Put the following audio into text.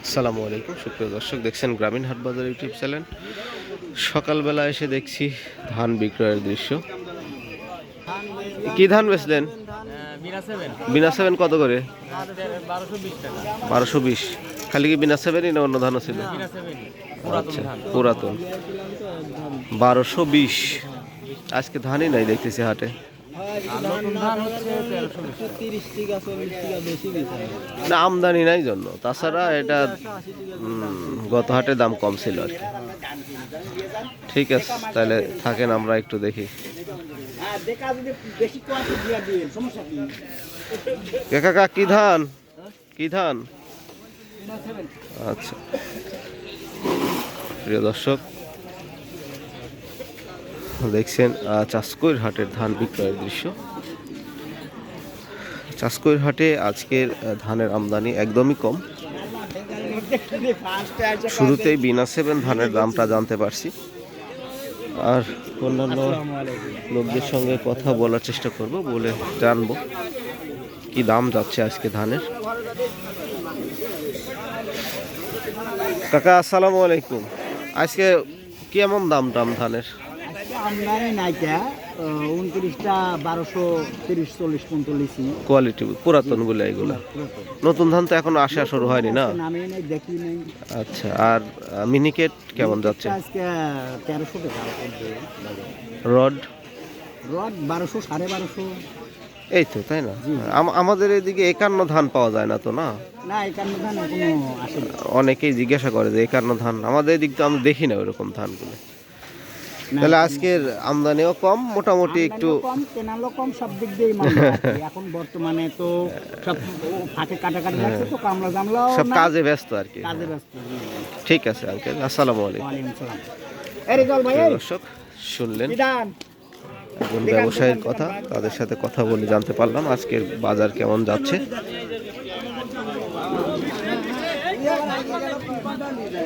আসসালামু আলাইকুম সুপ্রিয় দর্শক, দেখছেন গ্রামীণ হাট বাজার ইউটিউব চ্যানেল। সকালবেলা এসে দেখছি ধান বিক্রয়ের দৃশ্য। কি ধান বেচলেন? বিনা সেভেন কত করে? 1220। খালি কি বিনা সেভেনই না অন্য ধানও ছিল? আচ্ছা, পুরাতন 1220। আজকে ধানই নাই দেখতেছি হাটে। না, আমদানি নাই জন্য, তাছাড়া এটা গত হাটে দাম কম ছিল আর কি। ঠিক আছে, তাহলে থাকেন, আমরা একটু দেখি। কাকা কি ধান? কি ধান? আচ্ছা, প্রিয় দর্শক দেখছেন চাষকৈর হাটের ধান বিক্রয়ের দৃশ্য। চাষকৈর হাটে আজকের ধানের আমদানি একদমই কম। শুরুতেই বিনা সেভেন ধানের দামটা জানতে পারছি, আর অন্যান্য লোকদের সঙ্গে কথা বলার চেষ্টা করব, বলে জানবো কি দাম যাচ্ছে আজকে ধানের। কাকা আসসালামু আলাইকুম। আজকে কেমন দাম ধানের? আমদানি নাইকা 29টা 1230-40 কোয়ালিটি পুরাতন গুলো এগুলা, নতুন ধান তো এখন আসা শুরু হয়নি না? আচ্ছা, আর মিনিকেট কেমন যাচ্ছে? আজকে 1300 টাকা। রড? রড 1200 1250। এই তো, তাই না? আমাদের এদিকে 51 ধান পাওয়া যায় না তো? না, 51 ধান এখনো আসেনি। অনেকেই জিজ্ঞাসা করে যে 51 ধান, আমাদের এদিক তো আমি দেখি না ওরকম ধানগুলো। তাহলে আজকের আমদানিও কম, মোটামুটি একটু কম, কেনালো কম, সব দিক দিয়ে এখন বর্তমানে তো সব ফাঁকে কাটাকাটি লাগছে, তো কামলা জামলা সব কাজে ব্যস্ত আর কি। কাজে ব্যস্ত। ঠিক আছে আঙ্কেল, আসসালামু আলাইকুম। দর্শক শুনলেন একজন ব্যবসায়ীর কথা, তাদের সাথে কথা বলে জানতে পারলাম আজকের বাজার কেমন যাচ্ছে।